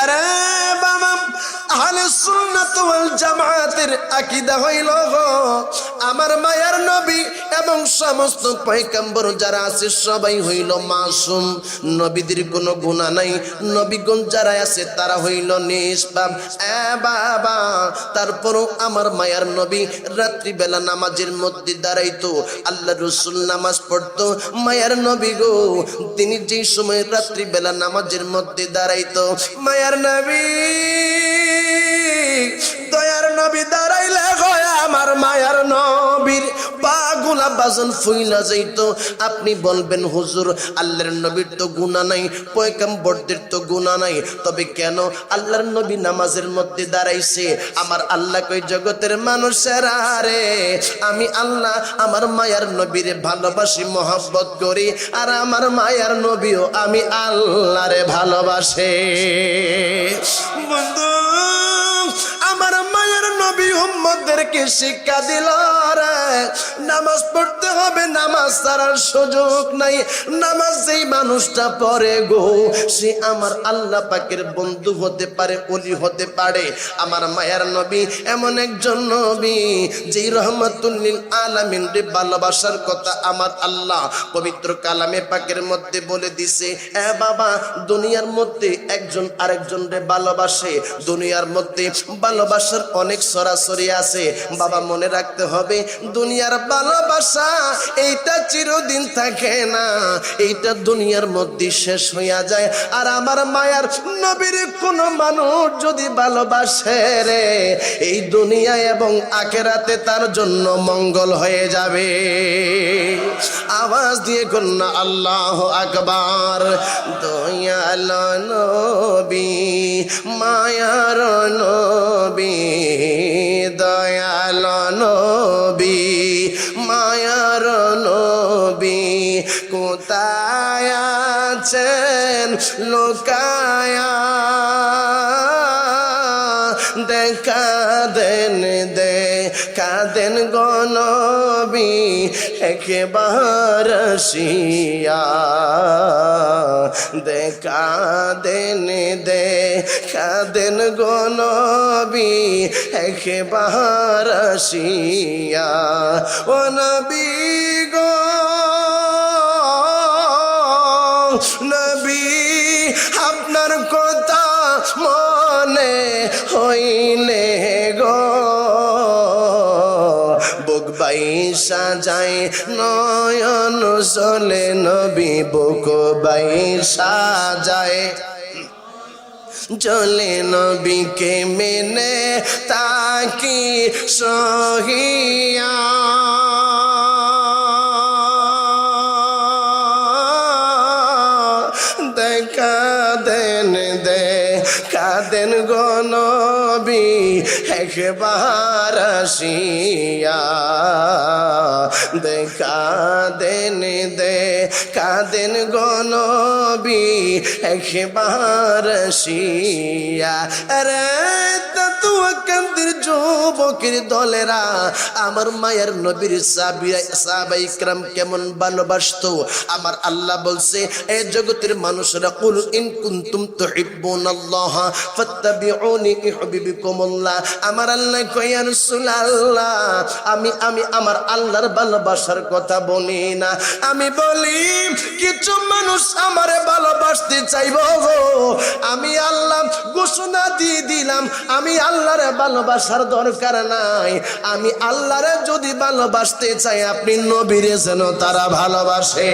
আরে বাবা, আহলে সুন্নাত ওয়াল জামাতের আকীদা হইল আমার মায়ার নবী এবং সমস্ত পয়গম্বর যারা আছে সবাই হইল মাসুম, নবীদের কোনো গুনাহ নাই। নবীগণ যারা আছে তারা হইল নিষ্পাপ। বাবা, তারপরও আমার মায়ার নবী রাত্রি বেলা নামাজের মধ্যে দাঁড়াইতো, আল্লাহ রাসূল নামাজ পড়তো। মায়ার নবী গো, তিনি যে সময় রাত্রি বেলা নামাজের মধ্যে দাঁড়াইতো, মায়ার নবী দয়ার নবী দাঁড়াইলে হয় আমার মায়ার নবীর পাগুলা বাজন ফুইলা যাইতো। আপনি বলবেন হুজুর আল্লাহর নবীর তো গুনাহ নাই, পয়গম্বরদের তো গুনাহ নাই, তবে কেন আল্লাহর নবী নামাজের মধ্যে দাঁড়াইছে? আমার আল্লাহ কই জগতের মানুষেরা রে, আমি আল্লাহ আমার মায়ার নবীরে ভালোবাসি, মহব্বত করি, আর আমার মায়ার নবীও আমি আল্লাহরে ভালোবাসে। বন্ধু, আমার মায়ের নবী উম্মতদেরকে শিক্ষা দিল রে, নামাজ পড়তে হবে, নামাজ ছাড়ার সুযোগ নাই। নামাজ যেই মানুষটা পড়ে গো, সে আমার আল্লাহ পাকের বন্ধু হতে পারে, ওলি হতে পারে। আমার মায়ের নবী এমন একজন নবী যেই রহমাতুল লিল আলামিন রে ভালোবাসার কথা আমার আল্লাহ পবিত্র কালামে পাকের মধ্যে বলে দিছে। বাবা, দুনিয়ার মধ্যে একজন আরেকজন রে ভালোবাসে, দুনিয়ার মধ্যে ভালোবাসার অনেক সরাসরি আছে। বাবা, মনে রাখতে হবে দুনিয়ার ভালোবাসা এইটা চিরদিন থাকে না, এইটা দুনিয়ার মধ্যে শেষ হইয়া যায়। আর আমার মায়ার নবীর কোন মানুষ যদি ভালোবাসে রে, এই দুনিয়া এবং আখিরাতে তার জন্য মঙ্গল হয়ে যাবে। আওয়াজ দিয়ে কন্যা আল্লাহু আকবার। দয়াল নবী মায়ার নবী, দয়াল নবী মায়ার নবী, কোথায় আছেন লোকায়া, দেখা দেন দেখা দেন গো নবী একবার আসিয়া, দেখা দেন গো নবী একবার আসিয়া। ও নবী গো নবী, আপনার কথা মনে হইলে গো বুক বাইসা যায়, নয়ন চলে নবী বুক বাইসা যায়, চলে নবীকে মেনে তাকি সহিয়া। দেখা দেন গো নবী একবার আসিয়া, দেখা দেন গো নবী একবার আসিয়া। রে তাতুয়াকান্দির যুবকের দলেরা আমার মায়ের নবীর সাহাবায়ে কিরাম কেমন ভালোবাসতো আমার আল্লাহ বলছে, এ জগতের মানুষরা, কুল ইন কুনতুম তুহিব্বুনাল্লাহ ফাত্তাবিউনি ইউহিব্বুকুমুল্লাহ। আমার আল্লাহ কয়, ইয়া রাসূলুল্লাহ, আমি আমার আল্লাহর ভালোবাসার কথা বলি না, আমি বলি কিছু মানুষ আমারে ভালোবাসতে চাইবো গো, আমি আল্লাহ ঘোষণা দিয়ে দিলাম আমি আল্লাহরে ভালোবাসার দরকার নাই। আমি আল্লাহরে যদি ভালোবাসতে চাই, আপনি নবীরে যেন তারা ভালোবাসে।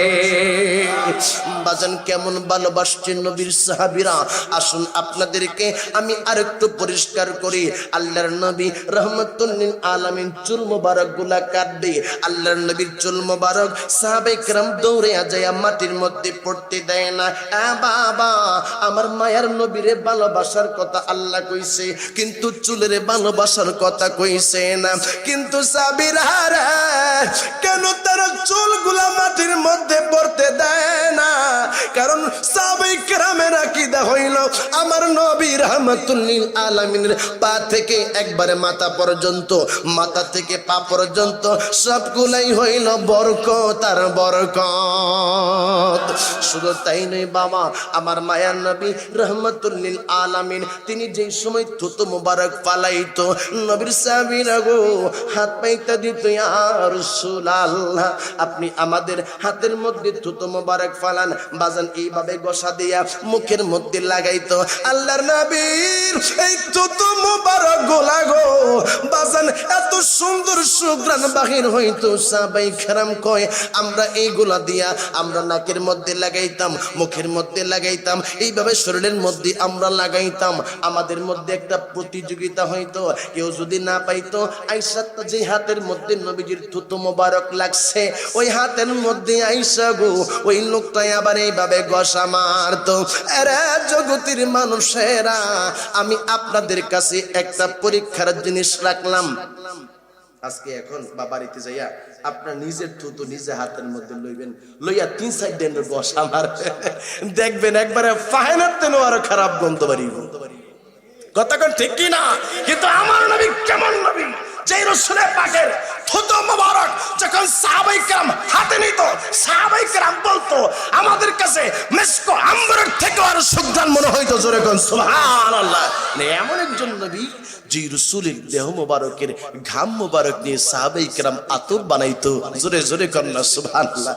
বাজান, কেমন ভালোবাসছে নবীর সাহাবীরা, আসুন আপনাদেরকে আমি আরেকটু পরিষ্কার করি। আল্লাহর নবী রহমাতুল লিল আলামিন চুল মোবারক গুলা কাটবে, আল্লাহর নবীর চুল মোবারক সাহাবায়ে কিরাম দৌড়ে যায় মাটির মধ্যে পড়তে দেয় না। বাবা, আমার মায়ের নবীরে ভালোবাসার ভালোবাসার কথা আল্লাহ কইছে, কিন্তু চুলের ভালোবাসার কথা কইছে না। কিন্তু সাহাবীরা কেন তারা চুলগুলা মাটির মধ্যে পড়তে দেয় না? কারণ সাহাবায়ে কেরামের আকীদা হইল আমার নবী রাহমাতুল লিল আলামিনের পা থেকে একবারে মাথা পর্যন্ত, মাথা থেকে পা পর্যন্ত সবগুলাই হইল বরকত আর বরকত। শুধু তাই নয় বাবা, আমার মায়ার নবী রাহমাতুল লিল আলামিন তিনি যেই সময় থুতু মুবারক ফালাইতো, নবীর সাহাবীরা গো হাত পাইতে দিত, ইয়া রাসূলুল্লাহ আপনি আমাদের হাতের মধ্যে থুতু মুবারক ফালান। বাজান এইভাবে গোসা দিয়া মুখের মধ্যে লাগাইতো। আল্লাহর নবীর এই থুতু মুবারক গোলা গো বাজান এত সুন্দর সুঘ্রাণ বাহির হইতো, সাহাবায়ে কেরাম কয় আমরা এইগুলা দিয়া আমরা নাকের মধ্যে লাগাইতাম, মুখের মধ্যে লাগাইতাম, এইভাবে শরীরের মধ্যে আমরা লাগাইতাম। আমাদের মধ্যে একটা প্রতিযোগিতা হইতো, কেউ যদি না পাইতো আয়েশা যে হাতের মধ্যে নবীজির থুতু মোবারক লাগছে ওই হাতের মধ্যে আয়েশা গো ওই লোকটাই আবার এইভাবে গসা মারতো। এরা জগতের মানুষেরা, আমি আপনাদের কাছে একটা পরীক্ষার জিনিস রাখলাম। আজকে এখন বা বাড়িতে যাইয়া আপনার নিজের থুতু নিজে হাতের মধ্যে লইবেন, লইয়া 3-4 দিনের বসা মারবেন, দেখবেন একবারে ফায়নার তেনো আরো খারাপ গন্ধ বাড়িব। কথা কোন ঠিক কি না? কিন্তু আমার নবী কেমন নবী, যে রাসূলের পাকের থুতু মোবারক যখন সাহাবায়ে কেরাম হাতে নিত, সাহাবায়ে কেরাম বলতো আমাদের কাছে মিসকো আম্বরের থেকে আরো সুগন্ধ মনে হইতো। জোরে কোন সুবহানাল্লাহ। এমন একজন নবী যে রাসূলের দেহ মোবারকের ঘাম মোবারক নিয়ে সাহাবায়ে কেরাম আতর বানাইতো। জোরে জোরে কোন সুবহানাল্লাহ।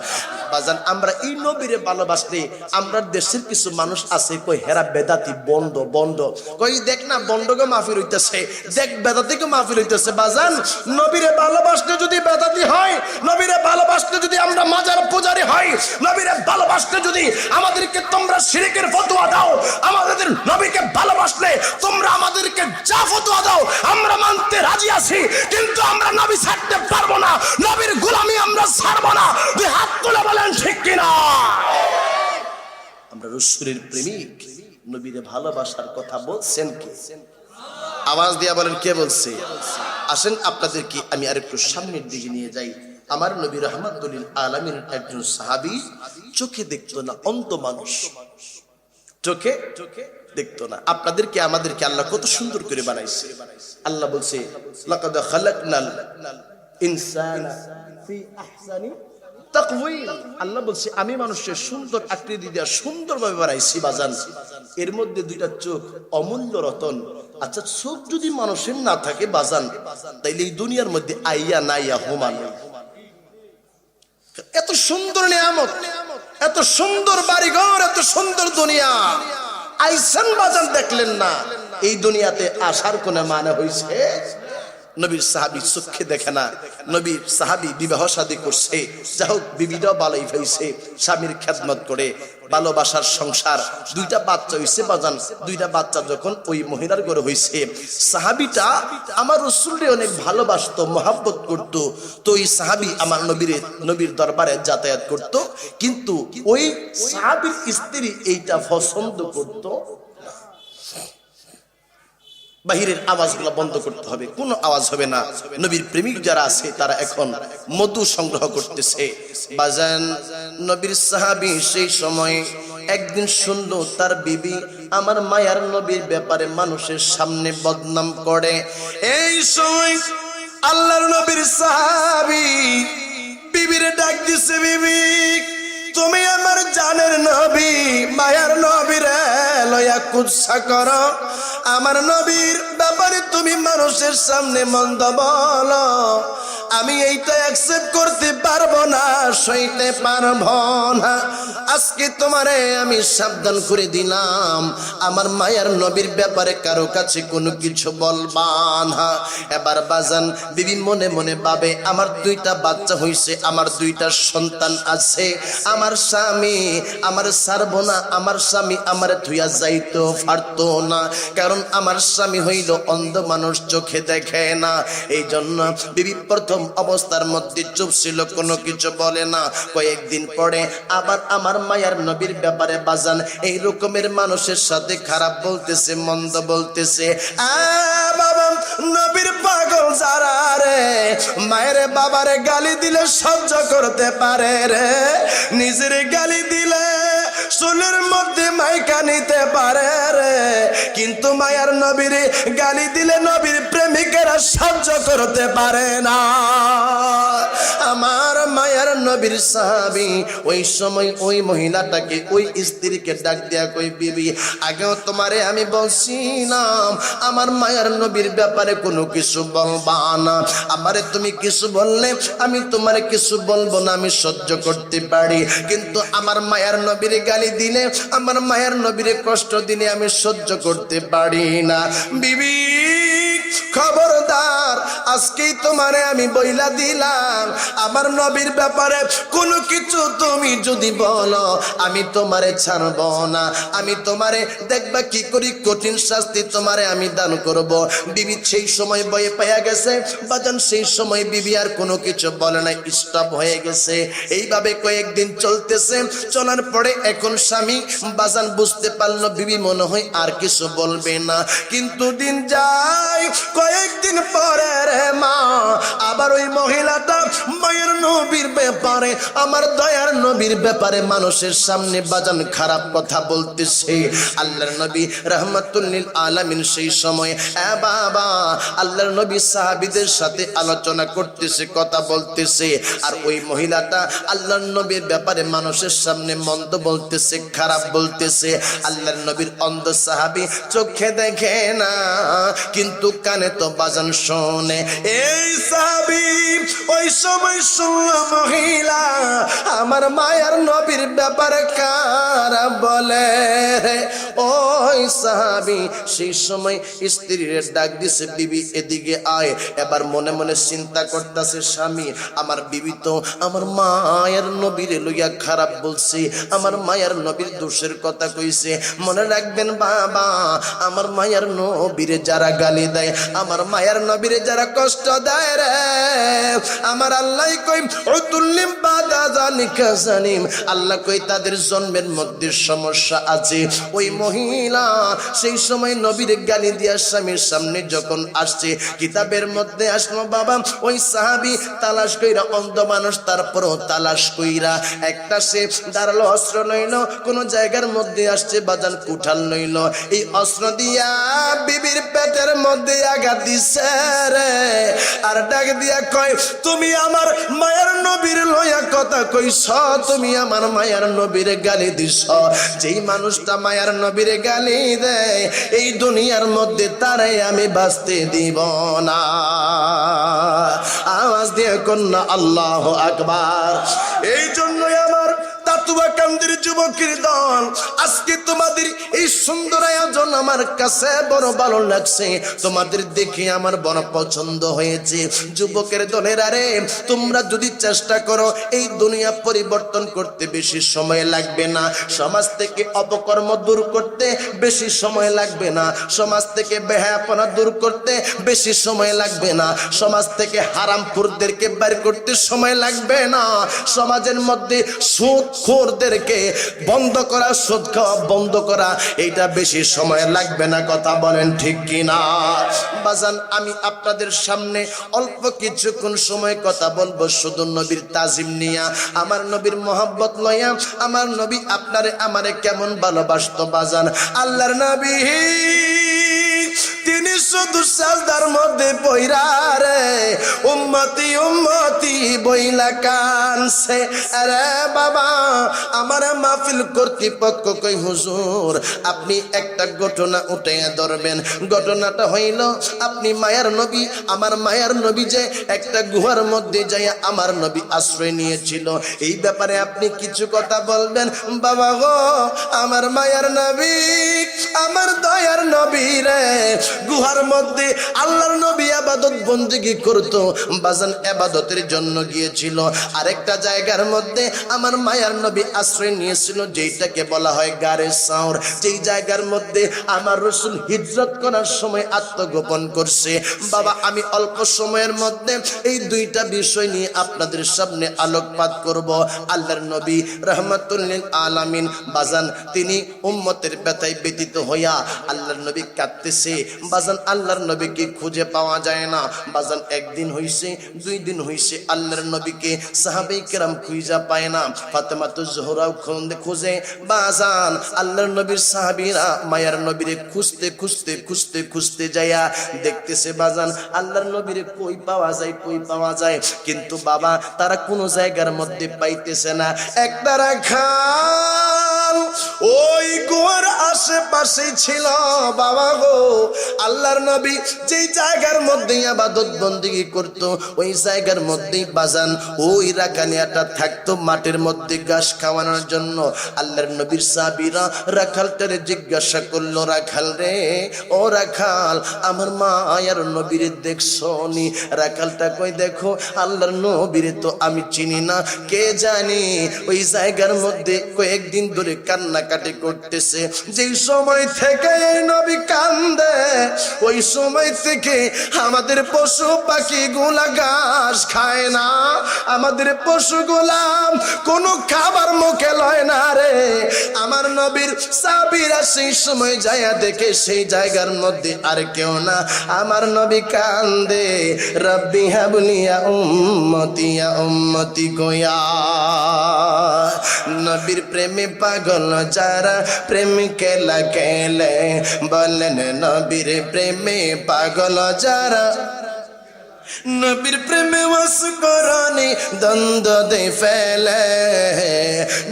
বাজান আমরা এই নবীরে ভালোবাসতে, আমরা দেশের কিছু মানুষ আছে কই হেরা বেদাতি বন্ড বন্ড, কই দেখ না বন্ডকে মাহফিল হইতেছে, দেখ বেদাতিকে মাহফিল হইতেছে। বাজান নবীরে ভালোবাসতে যদি বেদাতি হয়, নবীরে ভালোবাসতে যদি আমরা মাজার পূজারি হই, নবীরে ভালোবাসতে যদি আমাদেরকে তোমরা শিরকের ফতোয়া দাও, আমাদের নবীকে ভালোবাসলে তোমরা আমাদেরকে যা ফতোয়া দাও আমরা মানতে রাজি আছি, কিন্তু আমরা নবী ছাড়তে পারবো না, নবীর গোলামি আমরা ছাড়বো না। দুই হাত তুলে বলেন ঠিক কিনা? আমরা রাসূলের প্রেমিক, নবীরে ভালোবাসার কথা বলছেন কি? আওয়াজ দিয়া বলেন কে বলছে? আসেন আপনাদেরকে আমি আরেকটু সামনের দিকে নিয়ে যাই। আমার নবী রাহমাতুল লিল আলামিনের একজন সাহাবী চোখে দেখতো না, অন্ধ মানুষ, চোখে দেখতো না। আপনাদেরকে আমাদেরকে আল্লাহ কত সুন্দর করে বানাইছে। আল্লাহ বলছে লাকাদ খালাকনাল ইনসানা ফি আহসানি তাকওয়িম। আল্লাহ বলছে আমি মানুষের সুন্দর আকৃতি দিয়া সুন্দরভাবে বানাইছি। বাজান এর মধ্যে দুইটা চোখ অমূল্য রতন। আচ্ছা চোখ যদি মানুষের না থাকে বাজান, তাইলে এই দুনিয়ার মধ্যে আইয়া নাইয়া হোমান। এত সুন্দর নিয়ামত, এত সুন্দর বাড়িঘর, এত সুন্দর দুনিয়া, আইসেন বাজান দেখলেন না, এই দুনিয়াতে আসার কোন মানে হইছে? নবীর সাহাবী চোখে দেখে না, নবীর সাহাবী বিবাহ শাদী করছে, যা হোক বিবিটাও ভালোই হয়েছে, স্বামীর খেদমত করে ভালোবাসার সংসার, দুইটা বাচ্চা হইছে বাজান। দুইটা বাচ্চা যখন ওই মহিলার ঘরে হইছে, সাহাবীটা আমার রাসূলকে অনেক ভালোবাসতো, মহব্বত করত। তো ওই সাহাবী আমার নবীর দরবারে যাতায়াত করত, কিন্তু ওই সাহাবীর স্ত্রী এইটা পছন্দ করত। বাহিরের আওয়াজগুলো বন্ধ করতে হবে, কোনো আওয়াজ হবে না। নবীর প্রেমিক যারা আছে তারা এখন মধু সংগ্রহ করতেছে। বাজান নবীর সাহাবী সেই সময় একদিন শুনলো তার বিবি আমার মায়ার নবীর ব্যাপারে মানুষের সামনে বদনাম করে। এই সময় আল্লাহর নবীর সাহাবী বিবিরে ডাক দিছে, বিবি তুমি আমার জানের নবী মায়ার নবীরে লয়া কুৎসা করো, আমার নবীর ব্যাপারে তুমি মানুষের সামনে মন্দ বলো, আমি এইটা অ্যাকসেপ্ট করতে পারবো না, সইতে পারবো না। আজকে তোমারে আমি সাবধান করে দিলাম, আমার মায়ার নবীর ব্যাপারে কারো কাছে কোনো কিছু বলবা না। এবার বাজান বিবি মনে মনে ভাবে আমার দুইটা বাচ্চা হইছে, আমার দুইটা সন্তান আছে, আমার স্বামী আমার ছাড়বো না, আমার স্বামী আমার থুইয়া যাইতেও পারতো না, কারণ আমার স্বামী হইল অন্ধ মানুষ, চোখে দেখে না। এই জন্য বিবি প্রথম প্রথম অবস্থার মধ্যে চুপ ছিল, কোনো কিছু বলে না। কয়েকদিন পরে আবার আমার মায়ার নবীর ব্যাপারে বাজান এই রকমের মানুষের সাথে খারাপ বলতেছে, মন্দ বলতেছে। বাবা নবীর পাগল যারা রে, মায়ের বাবারে গালি দিলে সহ্য করতে পারে রে, নিজের গালি দিলে চুলের মধ্যে মাইকা নিতে পারে রে, কিন্তু মায়ার নবীর গালি দিলে নবীর প্রেমিকেরা সহ্য করতে পারে না। আমার মায়ার নবীর সাহাবী ওই সময় ওই মহিলাটাকে, ওই স্ত্রীকে ডাক দিয়া কই, বিবি আগেও তোমারে আমি বলছিলাম আমার মায়ার নবীর ব্যাপারে কোনো কিছু বলবা না, আমারে তুমি কিছু বললে আমি তোমারে কিছু বলবো না, আমি সহ্য করতে পারি, কিন্তু আমার মায়ার নবীর গালি দিলে, আমার মায়ার নবীর কষ্ট দিলে আমি সহ্য করতে পারি না। বিবি খবরদার, আজকেই তোমারে আমি বইলা দিলাম আমার নবীর ব্যাপারে কোনো কিছু তুমি যদি বলো আমি তোমারে ছাড়ব না, আমি তোমারে দেখবা কি করি কঠিন শাস্তি তোমারে আমি দান করব। বিবি সেই সময় ভয়ে পাইয়া গেছে বাজান, সেই সময় বিবি আর কোনো কিছু বলে না, স্টপ হয়ে গেছে। এইভাবে কয়েকদিন চলতেছে, চলার পরে এখন স্বামী বাজান বুঝতে পারলো বিবি মনে হয় আর কিছু বলবে না, কিন্তু দিন যায়, কয়েকদিন পরে রে মা আবার ওই মহিলাটা মায়ের নবীর ব্যাপারে, আমার দয়ার নবীর ব্যাপারে মানুষের সামনে বাজান খারাপ কথা বলতেছে। আল্লাহর নবী রাহমাতুল লিল আলামিন সেই সময় বাবা আল্লাহর নবী সাহাবীদের সাথে আলোচনা করতেছে, কথা বলতেছে, আর ওই মহিলাটা আল্লাহর নবীর ব্যাপারে মানুষের সামনে মন্দ বলতেছে, খারাপ বলতেছে। আল্লাহর নবীর অন্ধ সাহাবী চোখে দেখে না কিন্তু কানে তো বাজান শোনে। এই সাহাবী ওই সময় শুনল মহিলা আমার মায়ার নবীর ব্যাপারে কারা বলে, ওই সাহাবী সেই সময় স্ত্রীর ডাক দিছে, বিবি এদিকে আয়। এবার মনে মনে চিন্তা করতেছে, স্বামী আমার বিবি তো আমার মায়ের নবীর লইয়া খারাপ বলছে, আমার মায়ের নবীর দোষের কথা কইছে। মনে রাখবেন বাবা, আমার মায়ের নবীরে যারা গালি দেয়, আমার মায়ের নবীরে যারা কষ্ট দেয় রে, আমার আল্লাহ কই উতুল্লিম বাদা জানিকা জানিম, আল্লাহ কই তাদের জন্মের মধ্যে সমস্যা আছে। ওই মহিলা সেই সময় নবীর গালি দিয়া স্বামীর সামনে যখন আসছে, কিতাবের মধ্যে আসলো বাবা ওই সাহাবী তালাশ কইরা, অন্ধ মানুষ তারপরও তালাশ কইরা একটা সে দাঁড়ালো, অস্ত্র লইল, কোন জায়গার মধ্যে আসছে বাজান কুঠাল লইল, এই অস্ত্র দিয়া বিবির পেটের মধ্যে আঘাত দিছে রে, আর ডাক দিয়া কয় তুমি আমার মায়ের নবীর লইয়া কথা কইছ, তুমি আমার মায়ের নবীর গালি দিছ, যেই মানুষটা মায়ের নবীর গালি দেয় এই দুনিয়ার মধ্যে তারাই আমি বাঁচতে দিব না। আওয়াজ দিয়ে কন্যা আল্লাহু আকবার। এই জন্যই আমার তাতুয়াকান্দির যুবকের দল, আজকে তোমাদের এই সুন্দর আয়োজন আমার কাছে বড় ভালো লাগছে, তোমাদের দেখে আমার বড় পছন্দ হয়েছে। যুবকের দলের আরে তোমরা যদি চেষ্টা করো এই দুনিয়া পরিবর্তন করতে বেশি সময় লাগবে না, সমাজ থেকে অপকর্ম দূর করতে বেশি সময় লাগবে না, সমাজ থেকে বেহায়াপনা দূর করতে বেশি সময় লাগবে না, সমাজ থেকে হারামখোরদেরকে বের করতে সময় লাগবে না, সমাজের মধ্যে সুদখোরদেরকে বন্ধ করা, সুদ খাওয়া বন্ধ করা, এইটা বেশি সময় লাগবে না। কথা বলেন ঠিক কিনা বাজান? আমি আপনাদের সামনে অল্প কিছুক্ষণ সময় কথা বলবো শুধু নবীর তাজিম নিয়া, আমার নবীর মোহাব্বত লইয়া, আমার নবী আপনারে আমারে কেমন ভালোবাসতো বাজান। আল্লাহর নবী তিনি শুধু সাজদার মধ্যে পইরা রে উম্মতি উম্মতি বইলা কানছে। আরে বাবা আমার মাহফিল কর্তৃপক্ষ কই হুজুর আপনি একটা ঘটনা উঠে ধরবেন। ঘটনাটা হইল আপনি মায়ার নবী, আমার মায়ার নবী যে একটা গুহার মধ্যে যাইয়া আমার নবী আশ্রয় নিয়েছিল, এই ব্যাপারে আপনি কিছু কথা বলবেন। বাবা গো আমার মায়ার নবী, আমার দয়ার নবী রে, গুহার মধ্যে আল্লাহর নবী ইবাদত বন্দেগী করত বাজান, ইবাদতের জন্য গিয়েছিল। আরেকটা জায়গার মধ্যে আমার মায়ার নবী আশ্রয় নিয়েছিল, যেটাকে বলা হয় গারে সাউর। যেই জায়গার মধ্যে আমার রাসূল হিজরত করার সময় আত্মগোপন করছে। বাবা, আমি অল্প সময়ের মধ্যে এই দুইটা বিষয় নিয়ে আপনাদের সামনে আলোকপাত করব। আল্লাহর নবী রাহমাতুল লিল আলামিন বাজান, তিনি উম্মতের ব্যথায় ব্যতীত হইয়া আল্লাহর নবী কাঁদতেছে বাজান। আল্লাহর নবীকে খুঁজে পাওয়া যায় না বাজান। একদিন হইছে, দুই দিন হইছে, আল্লাহর নবীকে সাহাবায়ে কেরাম খুঁজে পায় না। ফাতেমাতুজ জোহরাও খুঁজে বাজান। আল্লাহর নবীর সাহাবীরা মায়ার নবীরে খুঁজতে খুঁজতে খুঁজতে খুঁজতে যায়া দেখতেছে বাজান, আল্লাহর নবীরে কই পাওয়া যায়, কই পাওয়া যায়, কিন্তু বাবা তারা কোনো জায়গার মধ্যে পাইতেছে না। একটা রাখাল ওই কুয়ার আশেপাশেই ছিল বাবা গো। আল্লাহর নবী যেই জায়গার মধ্যে ইবাদত বন্দেগী করত, ওই জায়গার মধ্যেই বাজান ওই রাখালিয়াটা থাকতো মাটির মধ্যে ঘাস খাওয়ানোর জন্য। আল্লাহর নবীর সাহাবীরা রাখালটারে জিজ্ঞাসা করলো, রাখাল রে, ও রাখাল, আমার মায়ার নবীরে দেখছনি? রাখালটা কই, দেখো আল্লাহর নবীরে তো আমি চিনি না, কে জানি। ওই জায়গার মধ্যে কয়েকদিন ধরে কান্নাকাটি করতেছে। যেই সময় থেকে এই নবী কান্দে, ওই সময় থেকে আমাদের পশু পাখি গুলা ঘাস খায় না, আমাদের পশুগুলা কোনো খাবার মুখে লয় না রে। আমার নবীর সাহাবীরা সেই সময় যায়া দেখে সেই জায়গার মধ্যে আর কেউ না, আমার নবী কান্দে, রব্বি হাবলিয়া উম্মতিয়া উম্মতি গোয়া। নবীর প্রেমে পাগল যারা প্রেম কেলা কেলে, বলেন নবীর প্রেমে পাগল যারা, নবীর প্রেমে ওয়াসকরণী দ্বন্দ্ব দে ফেলে,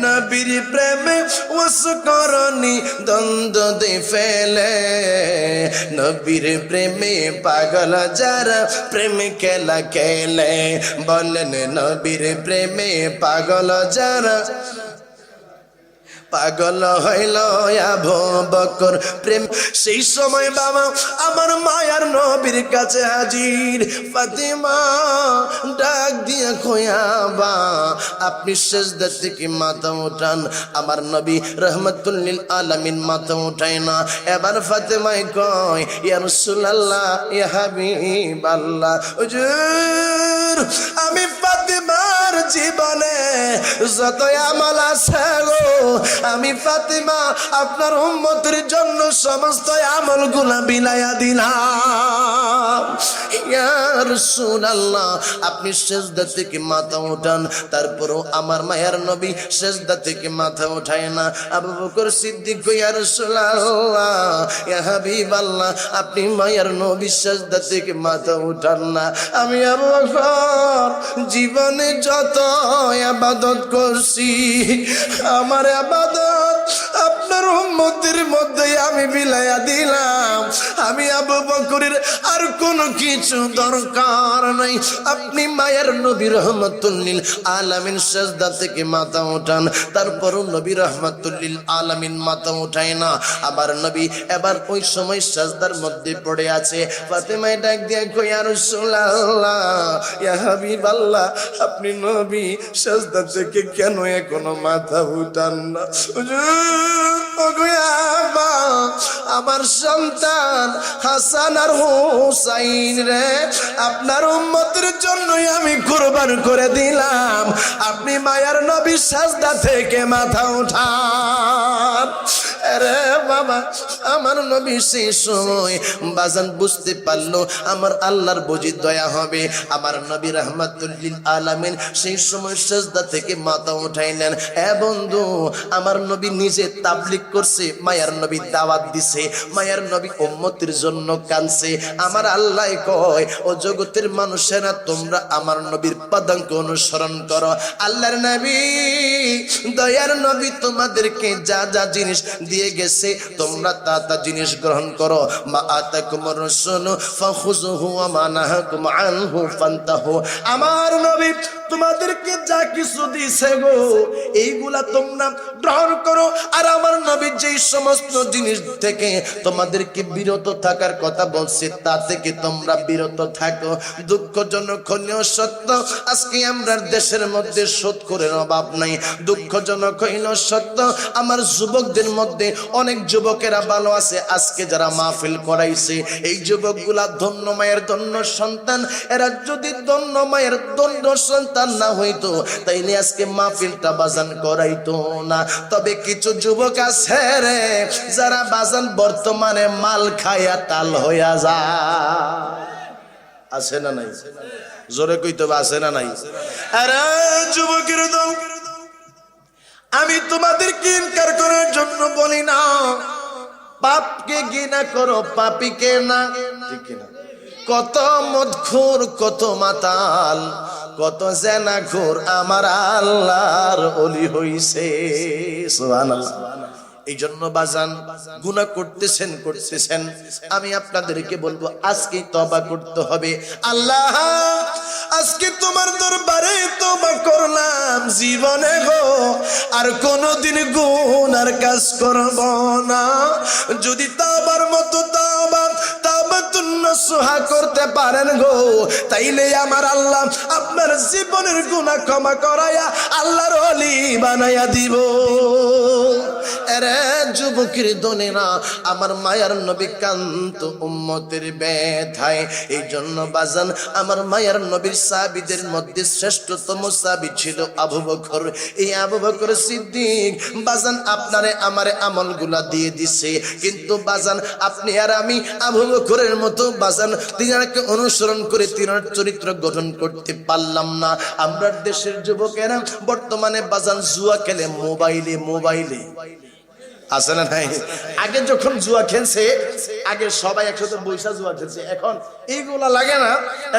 নবীর প্রেমে ওয়াসকরণী দ্বন্দ্ব দে ফেলে, নবীর প্রেমে পাগল যারা প্রেম খেলা খেলে, বলেন নবীর প্রেমে পাগল যারা। পাগল হইল আবু বকর প্রেম। সেই সময় বাবা আমার মায়ার নবীর কাছে হাজির। ফাতেমা ডাক দিয়ে কয়াবা, আপনি সিজদা থেকে মাথা উঠান। আমার নবী রাহমাতুল লিল আলামিন মাথা উঠায় না। এবার ফাতেমাই কয়, ইয়া রাসূলুল্লাহ, ইয়া হাবিবাল্লাহ, হুজুর আমি ফাতেমার জীবনে যত আমল আছে গো, আমি ফাতেমা আপনার উম্মতের জন্য সমস্ত আমলগুলা বিলায়া দিলাম। ইয়া রাসূলুল্লাহ, আপনি সিজদা থেকে মাথা উঠান। তারপরও আমার মায়ের নবী সিজদা থেকে মাথা উঠায় না। আবু বকর সিদ্দিক, ইয়া রাসূলুল্লাহ, ইয়া হাবিবাল্লাহ, আপনি মায়ের নবী সিজদা থেকে মাথা উঠান না। আমি আবু বকর জীবনে যত ইবাদত করছি, আমার ইবাদত আপনার উম্মতের মধ্যে আমি বিলায়া দিলাম। আমি আবু বকরের আর কোনো কিছু দরকার নাই। আপনি মায়ের নবী রাহমাতুল লিল আলামিন সিজদা থেকে মাথা উঠান। তারপরও নবী রাহমাতুল লিল আলামিন মাথা উঠায় না। আবার নবী এবার ওই সময় সিজদার মধ্যে পড়ে আছে। ফাতেমা ডাক দিয়ে কই, ইয়া রাসূলুল্লাহ, ইয়া হাবিবাল্লাহ, আপনি নবী সিজদা থেকে কেন এখনো মাথা উঠান না? আমার সন্তান হাসান আর হুসাইন রে আপনার উম্মতের জন্যই আমি কুরবান করে দিলাম। আপনি মায়ার নবী সিজদা থেকে মাথা উঠান। আরে বাবা, আমার নবী সেই সময় বাজান বুঝতে পারলো আমার আল্লাহর বুঝি দয়া হবে। আমার নবী রাহমাতুল লিল আলামিন সেই সময় সিজদা থেকে মাথা উঠাইলেন। এ বন্ধু, আমার নবী নিজে তাবলীগ করছে, মায়ার নবী দাওয়াত দিছে, মায়ার নবী উম্মতের জন্য কাঁদছে। আমার আল্লাহ কয়, ও জগতের মানুষেরা, তোমরা আমার নবীর পদাঙ্ক অনুসরণ করো। আল্লাহর নবী, দয়ার নবী তোমাদেরকে যা যা জিনিস দিয়ে গেছে, তোমরা তা জিনিস গ্রহণ করো। মা আতাকুমুর রাসূলু ফাখুযুহু ওয়া মা নাহাকুম আনহু ফান্তাহু। আমার নবী তোমাদেরকে যা কিছু দিয়েছে গো, এইগুলা তোমরা গ্রহণ করো। আর আমার নবী যেই সমস্ত জিনিস থেকে তোমাদেরকে বিরত থাকার কথা বলছে, তা থেকে তোমরা বিরত থাকো। দুঃখজনক হলেও সত্য, আজকে আমরা দেশের মধ্যে সুদখোরের অভাব নাই। দুঃখজনক হইলেও সত্য, আমার যুবকদের মধ্যে অনেক যুবকেরা ভালো আছে। আজকে যারা মাহফিল করাইছে, এই যুবকগুলা ধন্য মায়ের ধন্য সন্তান। এরা যদি ধন্য মায়ের ধন্য সন্তান না হইতো, তাইলে আজকে মাহফিলটা বাজান করাইতো না। তবে কিছু যুবক আছে রে, যারা বাজান বর্তমানে মাল খাইয়া টাল হইয়া যায়। আছে না নাই? জোরে কইতে হবে, আছে না নাই? আরে যুবকের দল, আমি তোমাদেরকে ইনকার করার জন্য বলি না। পাপকে ঘৃণা করো, পাপীকে না, ঠিক না? কত মদখোর, কত মাতাল, কত জেনাখোর আমার আল্লাহর ওলি হইছে। সুবহানাল্লাহ। এই জন্য বাজান গুনাহ করতেছেন, আমি আপনাদেরকে বলবো আজকে তওবা করতে হবে। আল্লাহ, আজকে তোমার দরবারে তওবা করলাম, জীবনে গো আর কোনোদিন গুনার কাজ করব না। যদি তওবার মতো তাওবাতুন নসুহা করতে পারেন গো, তাইলে আমার আল্লাহ আপনার জীবনের গুনাহ ক্ষমা করায়া আল্লাহর ওলি বানায়া দিব। এরে যুবকের দনেরা, আমার মায়ার নবী কান্ত উম্মতের ব্যথায়। এই জন্য বাজান আমার মায়ার নবীর সাহাবীদের মধ্যে শ্রেষ্ঠতম সাহাবী ছিল আবু বকর। এই আবু বকর সিদ্দিক বাজান আপনারে আমারে আমলগুলা দিয়ে দিছে, কিন্তু বাজান আপনি আর আমি আবু বকরের মতো বাজান তিনাকে অনুসরণ করে তিনার চরিত্র গঠন করতে পারলাম না। আমরা দেশের যুবকেরা বর্তমানে বাজান জুয়া খেলে মোবাইলে। আছে না নাই? আগে যখন জুয়া খেলছে, আগে সবাই একসাথে বৈশা জুয়া খেলছে, এখন এইগুলা লাগে না।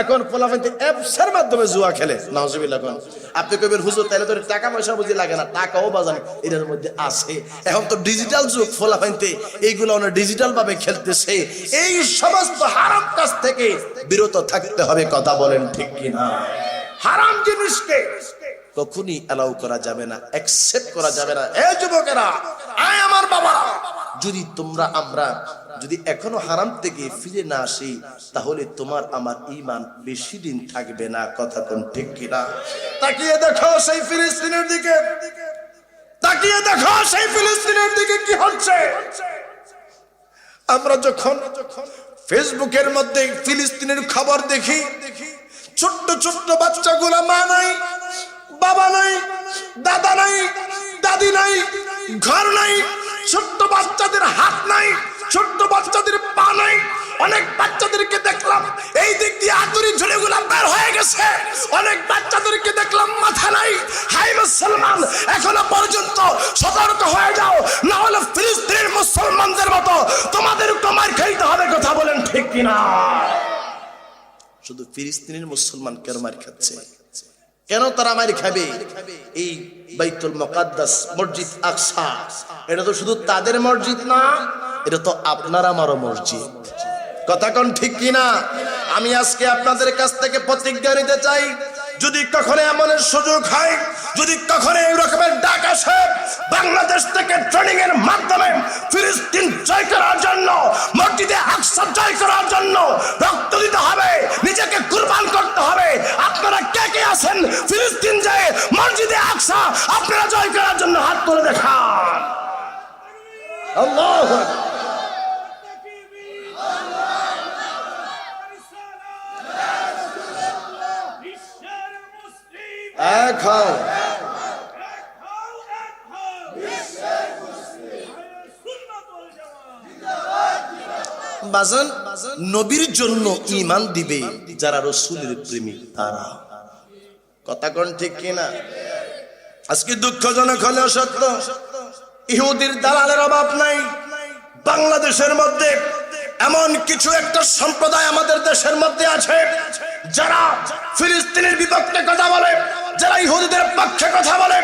এখন পোলাপাইতে অ্যাপসের মাধ্যমে জুয়া খেলে। নাউজুবিল্লাহ। এখন আপনি কইবেন হুজুর তাহলে তো টাকা পয়সা বুঝি লাগে না, টাকাও বাজান এর মধ্যে আছে। এখন তো ডিজিটাল যুগ, পোলাপাইতে এইগুলো অনেক ডিজিটাল ভাবে খেলতেছে। এই সমস্ত হারাম কাজ থেকে বিরত থাকতে হবে। কথা বলেন ঠিক কিনা? হারাম জিনিসকে কখনই অ্যালাউ করা যাবে না, অ্যাকসেপ্ট করা যাবে না। এই যুবকেরা, আয় আমার বাবা, যদি আমরা যদি এখনো হারাম থেকে ফিরে না আসি, তাহলে তোমার আমার ঈমান বেশি দিন থাকবে না। কথা কোন ঠিক কিনা? তাকিয়ে দেখো সেই ফিলিস্তিনের দিকে, তাকিয়ে দেখো সেই ফিলিস্তিনের দিকে কি হচ্ছে। আমরা যখন ফেসবুকের মধ্যে ফিলিস্তিনের খবর দেখি, ছোট্ট ছোট্ট বাচ্চাগুলা, মা নাই, বাবা নাই, দাদা নাই, দাদি নাই, ঘর নাই, ছোট্ট বাচ্চাদের হাত নাই, ছোট্ট বাচ্চাদের পা নাই। অনেক বাচ্চাদেরকে দেখলাম এই দিক দিয়ে আতুরি ঝুড়িগুলা বের হয়ে গেছে। অনেক বাচ্চাদেরকে দেখলাম মাথা নাই। হাই মুসলমান, এখনো পর্যন্ত সতর্ক হয়ে যাও, না হলে ফিলিস্তিনের মুসলমানদের মতো তোমাদের মার খাইতে হবে। কথা বলেন ঠিক কিনা? শুধু ফিলিস্তিনের মুসলমান কেন মার খাচ্ছে? কেন তারা মার খাবে? এই বাইতুল মুকাদ্দাস, মসজিদ আকসা, এটা তো শুধু তাদের মসজিদ না, এটা তো আপনার আমারও মসজিদ। কথা কোন ঠিক কিনা? আমি আজকে আপনাদের কাছ থেকে প্রতিজ্ঞা নিতে চাই, যদি কখনো এমনের সুযোগ হয়, যদি কখনো এই রকমের ডাক আসে বাংলাদেশ থেকে ট্রেনিং এর মাধ্যমে ফিলিস্তিন জয় করার জন্য, মসজিদে আকসা জয় করার জন্য রক্ত দিতে হবে, নিজেকে কুরবান করতে হবে। আপনারা কে কে আছেন ফিলিস্তিন যায় মসজিদে আকসা আপনারা জয় করার জন্য? হাত তুলে দেখান। আল্লাহু আকবার। বাজান, নবীর জন্য ঈমান দিবে যারা রাসূলের প্রেমিক তারা। কথা কোন ঠিক কিনা? আজকে দুঃখজনক হলেও সত্য, ইহুদির দালালের অভাব নাই। বাংলাদেশের মধ্যে এমন কিছু একটা সম্প্রদায় আমাদের দেশের মধ্যে আছে যারা ফিলিস্তিনের বিপক্ষে কথা বলে, যারা ইহুদিদের পক্ষে কথা বলে,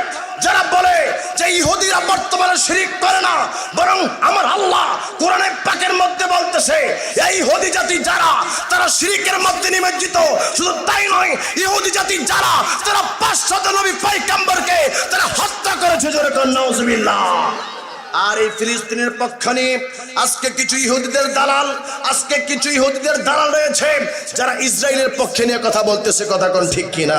যারা বলে যে ইহুদিরা বর্তমানে শিরক করে না, বরং আমার আল্লাহ কোরআনে পাকের মধ্যে বলতেছে এই ইহুদি জাতি যারা তারা শিরকের মধ্যে নিমজ্জিত। শুধু তাই নয়, ইহুদি জাতি যারা তারা 500 নবী পয়গম্বরকে তারা হত্যা করেছে। জোরে কোন নাউজুবিল্লাহ। আর এই ফিলিস্তিনের পক্ষ নিয়ে আজকে কিছু ইহুদিদের দালাল রয়েছে যারা ইসরায়েলের পক্ষে নিয়ে কথা বলতেছে। কথা কোন ঠিক কিনা?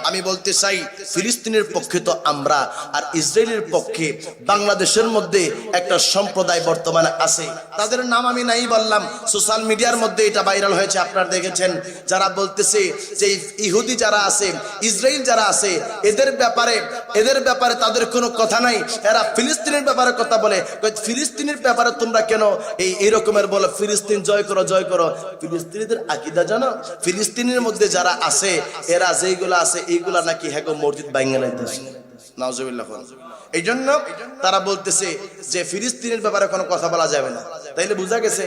আমি বলতে চাই ফিলিস্তিনের পক্ষে তো আমরা, আর ইসরায়েলের পক্ষে বাংলাদেশের মধ্যে একটা সম্প্রদায় বর্তমানে আছে, তাদের নাম আমি নাই বললাম, সোশ্যাল মিডিয়ার মধ্যে এটা ভাইরাল হয়েছে, আপনারা দেখেছেন। যারা বলতেছে যে ইহুদি যারা আছে, ইসরায়েল যারা আছে, এদের ব্যাপারে তাদের কোনো কথা নাই, এরা ফিলিস্তিনের ব্যাপারে কথা বলে। ফিলিস্তিনের ব্যাপারে তোমরা কেন এই রকমের বলো, ফিলিস্তিন জয় করো জয় করো? ফিলিস্তিনিদের আকীদা জানো? ফিলিস্তিনের মধ্যে যারা আছে এরা যেইগুলো আছে এইগুলা নাকি হ্যাঁ মসজিদ ভাঙা নাইতেছে। নাউজুবিল্লাহ। এই জন্য তারা বলতেছে যে ফিলিস্তিনের ব্যাপারে কোনো কথা বলা যাবে না। তাইলে বোঝা গেছে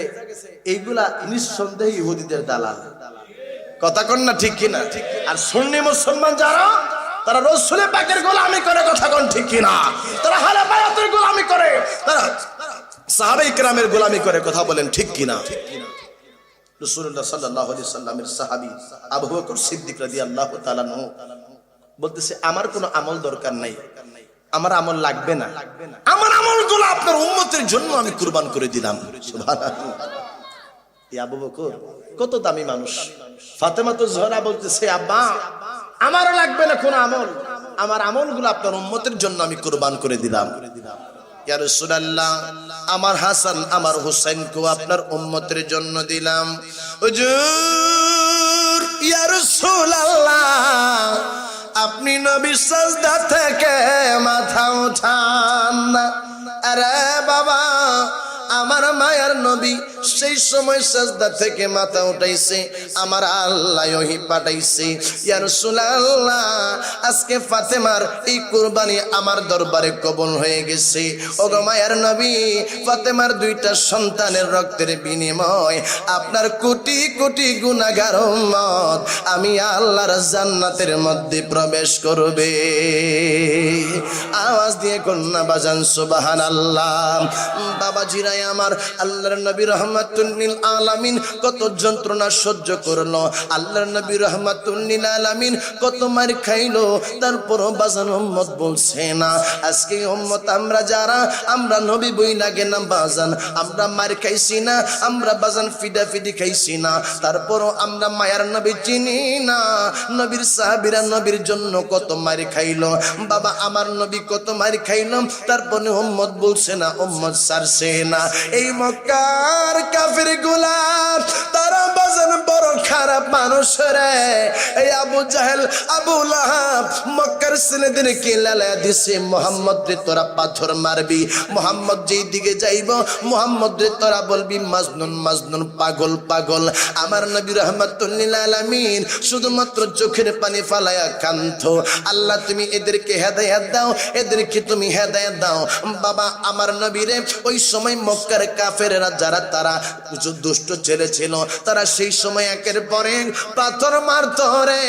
এইগুলা নিঃসন্দেহে ইহুদিদের দালাল। কথা কোন না ঠিক কিনা? আর সুন্নি মুসলমান যারা তারা রাসূলের পাকের গোলামি করে। কথা কোন ঠিক কিনা? তারা আহলে বায়াতের গোলামি করে, তারা সাহাবায়ে কেরামের গোলামি করে। কথা বলেন ঠিক কিনা? রাসূলুল্লাহ সাল্লাল্লাহু আলাইহি সাল্লামের সাহাবী আবু বকর সিদ্দিক রাদিয়াল্লাহু তাআলা আনহু বলতেছে আমার কোনো আমল দরকার নাই, আমার আমল লাগবে না, আমার আমলগুলো আপনার উম্মতের জন্য আমি কুরবান করে দিলাম। সুবহানাল্লাহ। এই আবু বকর কত দামি মানুষ। ফাতেমা তো জোহরা বলতেছে আব্বা আমারও লাগবে না কোন আমল, আমার আমলগুলো আপনার উম্মতের জন্য আমি কুরবান করে দিলাম। ইয়া রাসূলুল্লাহ আমার হাসান আমার হুসাইনকে আপনার উম্মতের জন্য দিলাম। হুজুর ইয়া রাসূলুল্লাহ আপনি নবী সাজদা থেকে মাথা উঠান না। আরে বাবা আমার মায়ার নবী সেই সময় সাজদা থেকে মাথা উঠাইছে, আমার আল্লাহ ওহী পাঠাইছে। ইয়া রাসূলুল্লাহ আজকে ফাতেমার এই কুরবানি আমার দরবারে কবুল হয়ে গেছে। ওগো মায়ার নবী, ফাতেমার 2টা সন্তানের রক্তের বিনিময় আপনার কোটি কোটি গুনাহগার উম্মত আমি আল্লাহর জান্নাতের মধ্যে প্রবেশ করবে। আওয়াজ দিয়ে কন্যা বাজান সুবহানাল্লাহ। বাবাজিরা আমার, আল্লাহর নবী রাহমাতুল লিল আলামিন কত যন্ত্রণা সহ্য করলো, আল্লাহর নবী রাহমাতুল লিল আলামিন কত মার খাইলো, তারপরও বাজান উম্মত বলছে না। আজকে উম্মত আমরা যারা, আমরা নবী বই লাগে না বাজান, আমরা মার খাইছি না, আমরা বাজান ফিডাফিডি খাইছি না, তারপরও আমরা মায়ার নবী চিনি না। নবীর সাহাবীরা নবীর জন্য কত মার খাইলো, বাবা আমার নবী কত মার খাইলো, তারপরে উম্মত বলছে না, উম্মত ছাড়ছে না। এই মক্কার কাফির গোলাম তারা বাজান বড় খারাপ মানুষ রে। এই আবু জাহেল আবু লাহাব মক্কার ছেলেদেরকে লালা দিছে, মুহাম্মদ রে তোরা পাথর মারবি, মুহাম্মদ যেই দিকে যাইব মুহাম্মদ রে তোরা বলবি মাজনুন মাজনুন, পাগল পাগল। আমার নবী রাহমাতুল লিল আলামিন শুধুমাত্র চোখের পানি ফালায়া কান্ত, আল্লাহ তুমি এদেরকে হেদায়েত দাও, এদেরকে তুমি হেদায়েত দাও। বাবা আমার নবীরে ওই সময় মক্কার কাফেররা যারা তারা দুষ্ট ছেলে ছিল, তারা সেই সময় একের পর এক পাথর মারতো রে।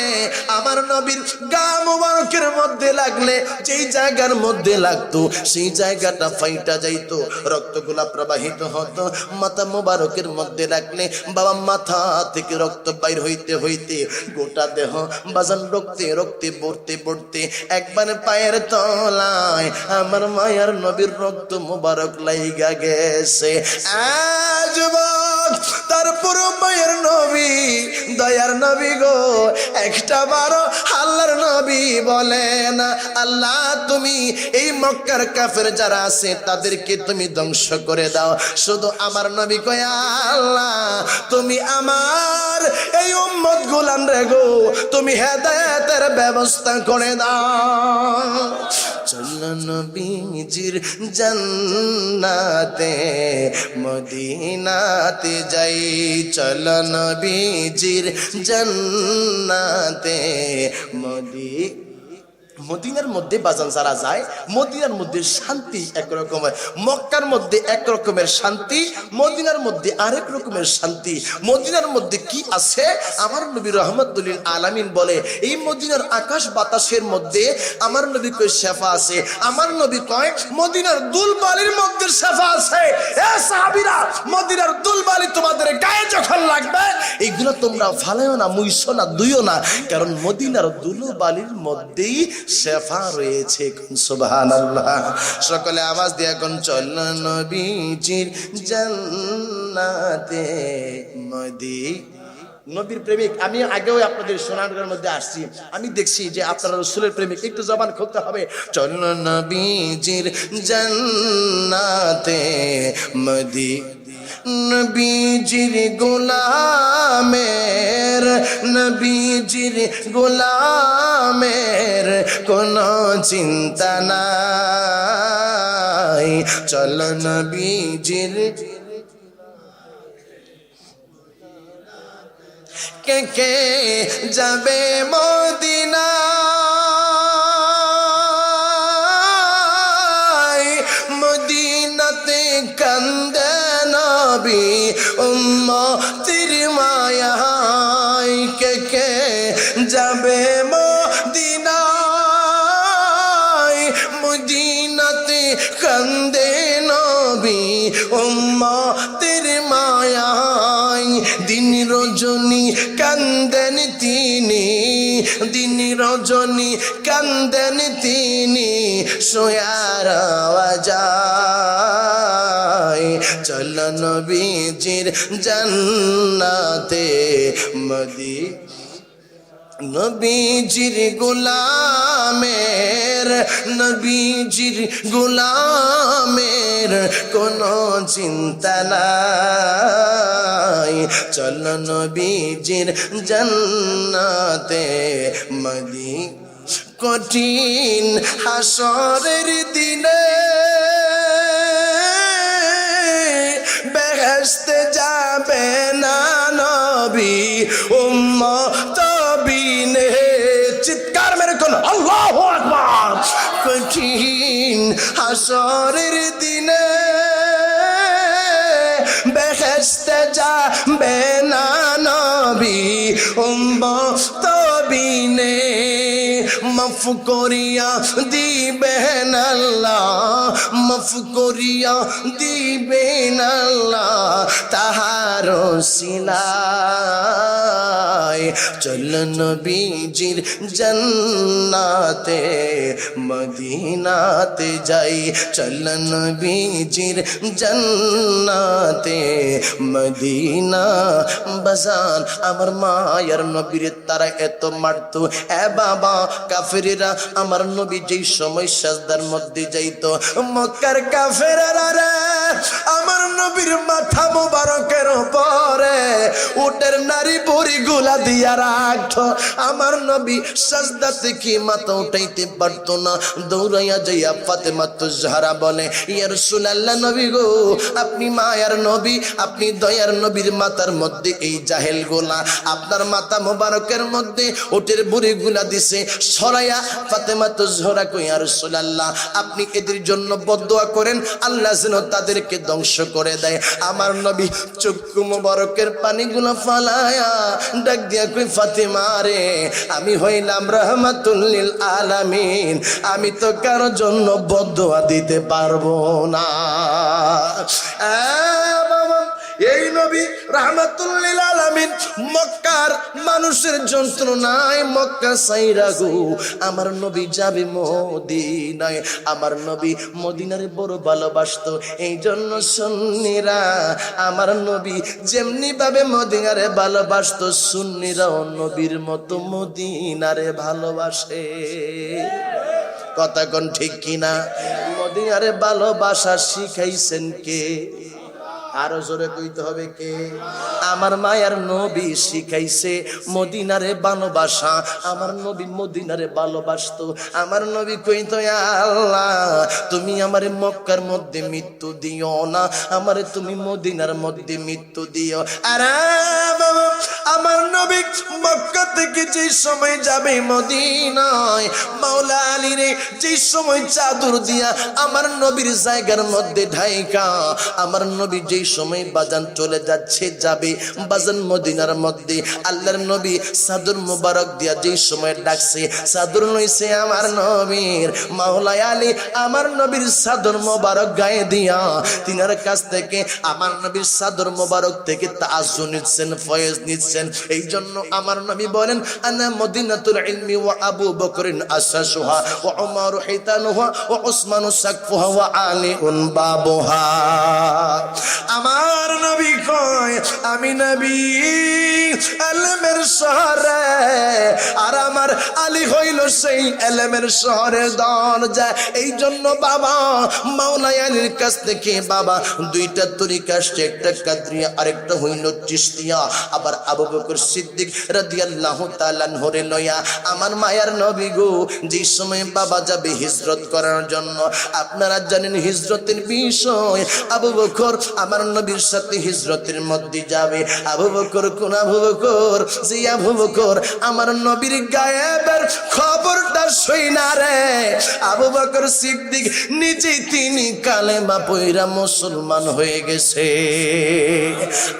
আমার নবীর গা মুবারকের মধ্যে লাগলে যেই জায়গার মধ্যে লাগতো সেই জায়গাটা ফাইটা যাইতো, রক্তগুলা প্রবাহিত হতো। মাথা মুবারকের মধ্যে লাগলে বাবা মাথা থেকে রক্ত বাইর হইতে হইতে গোটা দেহ বাজান রক্তে রক্তে পড়তে পড়তে একবারে পায়ের তলায় আমার মায়ার নবীর রক্ত মুবারক লাইগা গেছে। তারপর মায়ের নবী দয়ার নবী গো একটা বারো আল্লাহর নবী বলেন আল্লাহ তুমি এই মক্কার কাফের যারা আছে তাদেরকে তুমি ধ্বংস করে দাও। শুধু আমার নবী কয় আল্লাহ তুমি আমার এই উম্মত গুলান রে গো তুমি হেদায়েতের ব্যবস্থা করে দাও। চলো নবীজির জান্নাতে মদিনাতে যাই, চলো নবীজির জান্নাতে মদিনার মধ্যে বাজান যারা যায়, মদিনার মধ্যে শান্তি একরকমের, মক্কার মধ্যে এক রকমের শান্তি, মদিনার মধ্যে আরেক রকমের শান্তি। মদিনার মধ্যে কি আছে? আমার নবী রহমতুল লিল আলামিন বলে, এই মদিনার আকাশ বাতাসের মধ্যে আমার নবী কই শেফা আছে। আমার নবী কয় মদিনার দুলবালির মধ্যে শেফা আছে। এ সাহাবীরা, মদিনার দুলবালি তোমাদের গায়ে যখন লাগবে, এইগুলো তোমরা ফালাইও না, মুইছো না, দুইও না, কারণ মদিনার দুলবালির মধ্যেই শেফা রয়েছে। সুবহানাল্লাহ। সকলে আওয়াজ দিয়ে কোন চল নবীজির জান্নাতে নবীর প্রেমিক। আমি আগেও আপনাদের সোনারগাঁর মধ্যে আসছি, আমি দেখছি যে আপনারা রাসূলের প্রেমিক, একটু জবান খুলতে হবে। চল নবীজির জান্নাতে নবীজির গোলামের, নবীজির গোলামের কোনো চিন্তা নাই। চল নবীজির কে কে যাবে মদিনা, মদিনাতে কান্দে নবী উম্মতির মায়ায়। কে কে যাবে মদিনায়, মদিনাতে কান্দে নবী উম্মতির মায়ায়। দিন রজনী কান্দেন তিনি, দিন রজনী কান্দেন তিনি, সোয়ার আওয়াজায়। চল নবীজির জান্নাতে নবীজির গোলামের, নবীজির গোলামের কোনো চিন্তা নাই। চল নবীজির জান্নাতে কঠিন হাসরের দিনে বেহেশতে যাবে না নবী উম্মত বিনে। চিৎকার মেরে কোন আল্লাহু আকবার। কঠিন হাসরের দিনে বেহেশতে যাবে না নবী উম্মত বিনে। মাফ করিয়া দিবেন আল্লাহ, মাফ করিয়া দিবেন আল্লাহ তাহার ওসিলায়। চল নবীজির জান্নাতে মদিনাতে যাই। চল নবীজির জান্নাতে মদিনা। বাজান আমার মায়ের নবীর তারা এত মারতো, এ বাবা কাফেরেরা আমার নবী যেই সময় সাজদার মধ্যে যাইতো, মক্কার কাফেরেরা রে আমার নবীর মাথা মোবারকের উপরে উটের নারী বড়ি গুলা দিয়া রাখতো। আমার নবী সাজদা থেকে মাথা উঠাইতে পারতো না, দৌড়াইয়া যাইয়া ফাতেমা তুজহারা বলে, ইয়া রাসূলুল্লাহ নবী গো, আপনি মায়ার নবী, আপনি দয়ার নবীর মাথার মধ্যে এই জাহেল গোলা আপনার মাথা মোবারকের মধ্যে উটের বুড়ি গুলা দিছে সরাইয়া। ফাতেমা তুজহারা কই, ইয়া রাসূলুল্লাহ আপনি এদের জন্য বদদোয়া করেন, আল্লাহ যেন তাদেরকে ধ্বংস করে দেয়। আমার নবী চক্ষু মোবারকের পানিগুলো ফালায়া ডাক দিয়া কই, ফাতেমা রে আমি হইলাম রাহমাতুল লিল আলামিন, আমি তো কারো জন্য বদদোয়া দিতে পারবো না। এই নবী রাহমাতুল লিল আলামিন মক্কার মানুষের যন্ত্রণায় মক্কা সাইরা গো আমার নবী যাবে মদিনায়। আমার নবী মদিনারে বড় ভালোবাসতো, এই জন্য সুন্নিরা আমার নবী যেমনি ভাবে মদিনারে ভালোবাসতো, সুন্নিরাও নবীর মতো মদিনারে ভালোবাসে। কথা কোন ঠিক কিনা? মদিনারে ভালোবাসা শিখাইছেন কে? আরো জোরে কইতে হবে কে? আমার মায়ার নবী শিখাইছে মদিনারে ভালোবাসা। আমার নবী মদিনারে ভালোবাসতো। আমার নবী কইতো, আল্লাহ তুমি আমারে মক্কার মধ্যে মৃত্যু দিও না, আমারে তুমি মদিনার মধ্যে মৃত্যু দিও। আরে বাবা আমার নবী মক্কা থেকে যে সময় যাবে মদিনায়, মাওলা আলী রে যে সময় চাদর দিয়া আমার নবীর জায়গার মধ্যে ঢাইকা, আমার নবী যে সময় বাজান চলে যাচ্ছে যাবে বাজান মদিনার মধ্যে, আল্লাহর নবী চাদর মুবারক দিয়া যে সময় ডাকছে, চাদর নইছে আমার নবীর, মাওলা আলী আমার নবীর চাদর মুবারক গায়ে দিয়া তিনার কাছ থেকে আমার নবীর চাদর মুবারক থেকে তাআজ্জু নিচ্ছেন, ফয়েজ নিচ্ছেন। এই জন্য আমার নবী বলেন, আনা মদিনাতুল ইলমি ওয়া আবু বকরিন আসাসুহা ওয়া উমারু হিতানুহা ওয়া উসমানু সাকফুহা ওয়া আলীউন বাবুহা। আমার নবী কয় আমি নবী ইলমের শহরে, আর আমার আলী হইল সেই ইলমের শহরের দরজা। এই জন্য বাবা মাওলা আলীর কাছ থেকে বাবা দুইটা তরিকা আসছে, একটা কাদরিয়া আরেকটা হইল চিশতিয়া। আবার আবু বকর সিদ্দিক রাদিয়াল্লাহু তাআলা আনহুরে লয়া আমার মায়ার নবী গো যে সময় বাবা যাবে হিজরত করার জন্য, আপনারা জানেন হিজরতের বিষয়, আবু বকর আমার নবীর সাথে হিজরতের মধ্যে যাবে। আবু বকর কোন আবু বকর? যে আবু বকর আমার নবীর গায়েবের খবরটা শুইনা রে আবু বকর সিদ্দিক নিজেই তিনি কালেমা পয়রা মুসলমান হয়ে গেছে।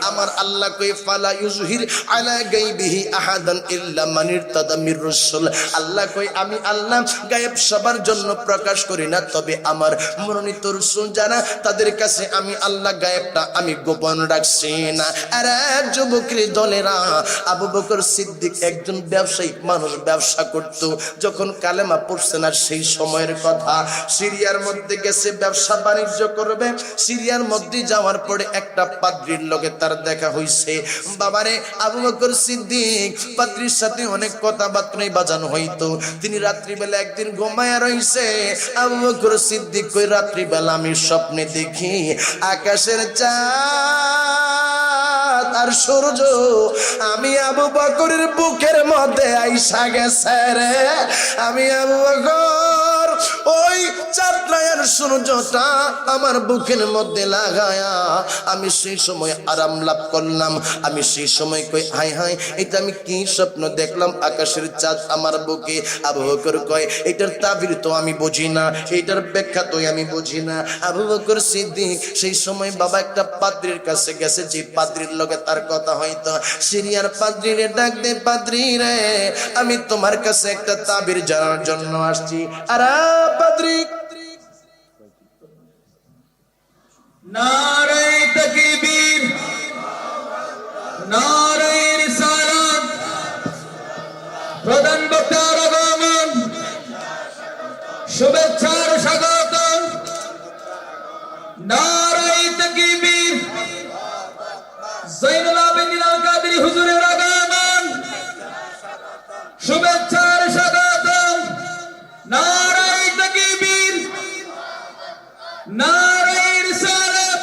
আমার আল্লাহ কই ফালা ইউজহির আলা গায়বিহি আহাদান ইল্লা মান ইরতাদা মির রাসূল। আল্লাহ কই আমি আল্লাহ গায়েব সবার জন্য প্রকাশ করি না, তবে আমার মনোনীত রাসূল যারা তাদের কাছে আমি আল্লাহ গায়েবটা আমি গোপন রাখছি না। আরে যুবকরি দলেরা, আবু বকর সিদ্দিক একজন ব্যবসায়িক মানুষ, ব্যবসা করত। যখন কালেমা পড়ছে না সেই সময়ের কথা, সিরিয়ার মধ্যে গেছে ব্যবসা বাণিজ্য করবে। সিরিয়ার মধ্যে যাওয়ার পরে একটা পাদ্রীর লগে তার দেখা হইছে। বাবারে আবু বকর সিদ্দিক পাদ্রীর সাথে অনেক কথাবার্তাই বাজানো হইতো। তিনি রাত্রিবেলা একদিন ঘুমায়া রইছে। আবু বকর সিদ্দিক কই রাত্রিবেলা আমি স্বপ্নে দেখি আকাশের চাঁদ আর সূর্য আমি আবু বকরের বুকের মধ্যে আইসা গেছে রে। আমি আবু বকর ওই চাঁদরায়ের সূর্যটা আমার বুকের মধ্যে লাগায়া আমি সেই সময় আরাম লাভ করলাম। আমি সেই সময় কই হায় হায় এটা আমি কি স্বপ্ন দেখলাম, আকাশের চাঁদ আমার বুকে। আবু বকর কয় এটার তাবির তো আমি বুঝি না, এটার ব্যাখ্যা তো আমি বুঝি না। আবু বকর সিদ্দিক সেই সময় বাবা একটা পাদ্রীর কাছে গেছে, যে পাদ্রীর লগে তার কথা হয়তো। সিরিয়ার পাদ্রীরে ডাক দে, পাদ্রী রে আমি তোমার কাছে একটা তাবির জানার জন্য আসছি। আর পাদ্রী নারে তাকবীর, নারে রিসালাত, প্রধান বক্তার আগমন, শুভেচ্ছার স্বাগতম। নারে তাকবীর, জৈনুল আবেদিন আল কাদরি হুজুরের আগমন, শুভেচ্ছার স্বাগতম। নারে তাকবীর, নারে রিসালাত,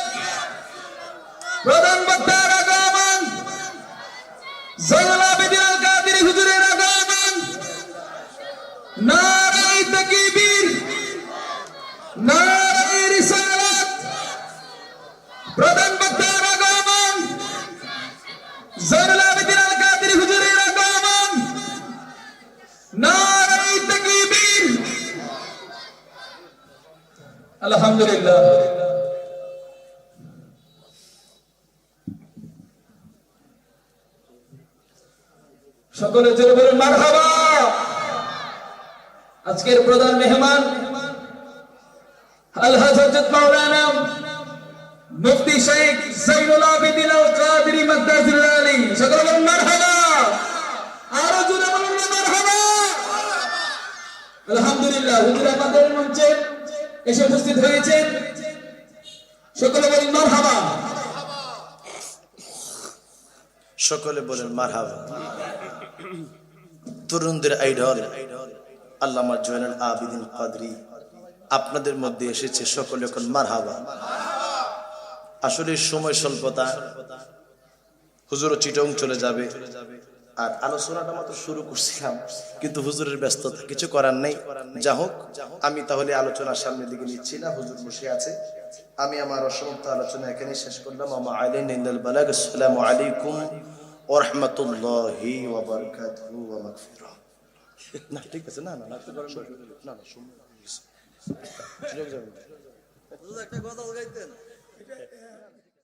প্রধান বক্তার আগমন, জৈনুল আবেদিন আল কাদরি হুজুরের আগমন। নারে তাকবীর, নারে রিসালাত, প্রধান বক্তার আগমন, জৈনুল আবেদিন আল কাদরি হুজুরের আগমন। নারে তাকবীর। আলহামদুলিল্লাহ। সকলে জোরে বলুন মারহাবা। আজকের প্রধান মেহমান আলহাজ হযরত মাওলানা মুফতি শেখ জৈনুল আবেদিন আল কাদরি মাদ্দাজিল আলী। সকলে বলুন মারহাবা, আরো জোরে বলুন মারহাবা। আলহামদুলিল্লাহ, হুজুর আমাদের মঞ্চে এসে উপস্থিত হয়েছেন। সকলে বলুন মারহাবা। সকলে বলেন মারহাবা। তরুণদের আইডল আল্লামা জয়নুল আবেদিন কাদরি আপনাদের মধ্যে এসেছে, সকলে এখন মারহাবা। আসলে সময় স্বল্পতা, হুজুরও চিটং চলে যাবে, আর আলোচনাটা মাত্র শুরু করছিলাম, কিন্তু হুজুরের ব্যস্ততা কিছু করার নেই। যা হোক, আমি তাহলে আলোচনার সামনের দিকে নিচ্ছি না, হুজুর বসে আছে। আমি আমার অসমাপ্ত আলোচনা এখানে শেষ করলাম। আমা আলাইনা ইল্লাল বালাগ। আসসালামু আলাইকুম ওয়া রাহমাতুল্লাহি ওয়া বারাকাতুহু ওয়া মাগফিরাহ। না ঠিক আছে, না না না না না সুন্দর একটা গজল গাইতেন।